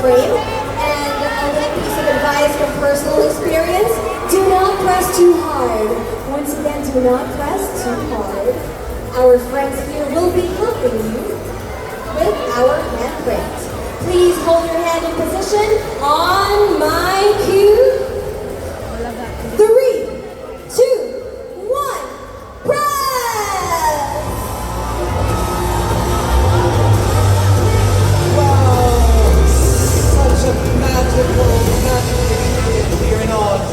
frame. And a little piece of advice from personal experience, do not press too hard. Once again, do not press too hard. Our friends here will be helping you with our handprint. Please hold your hand in position on my cue. 3, 2, 1, press! Wow, such a magical experience here in Oz.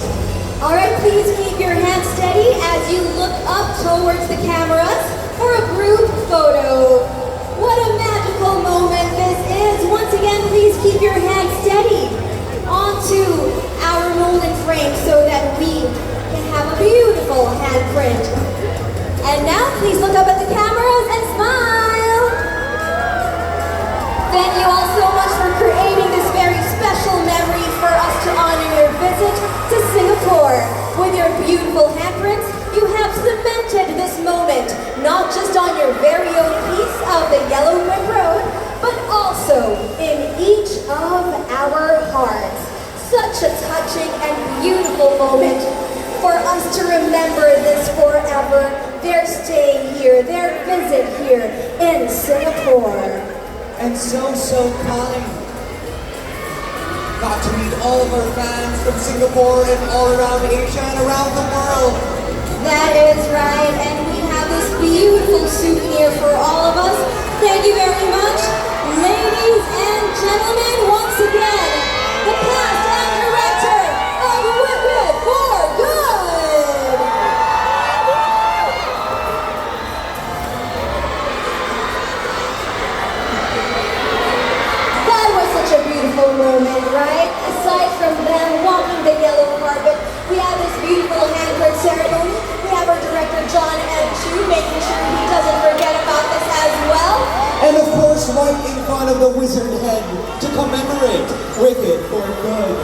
Alright, please keep your hands steady as you look up towards the cameras for a group photo. What a magical moment this is. Once again, please keep your hands steady onto our molded frame so that we can have a beautiful handprint. And now please look up at the cameras and smile. Thank you all so much for creating this very special memory for us to honor your visit to Singapore. With your beautiful handprints, you have cemented this moment, not just on your very own piece of the yellow brick road, but also in each of our hearts. Such a touching and beautiful moment for us to remember this forever, their stay here, their visit here in Singapore. And so kind. Got to meet all of our fans from Singapore and all around Asia and around the world. That is right, and we have this beautiful souvenir for all of us. Thank you very much. Ladies and gentlemen, once again, the cast and director of Wicked for Good. That was such a beautiful moment, right? Aside from them walking the yellow carpet, we have this beautiful handprint ceremony. We have our director John M. Chu making sure he doesn't forget about this as well. And of course, right in front of the wizard head to commemorate Wicked for Good.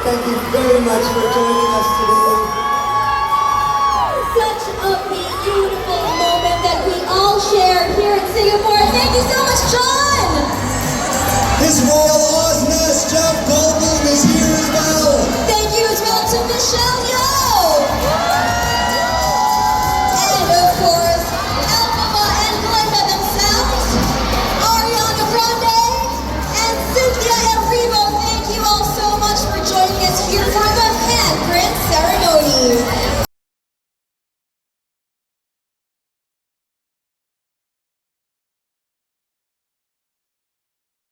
Thank you very much for joining us today. Such a beautiful moment that we all share here in Singapore. Thank you so much, John! His Royal Ozness, Jeff Goldblum, is here as well. Thank you as well to Michelle Yeoh!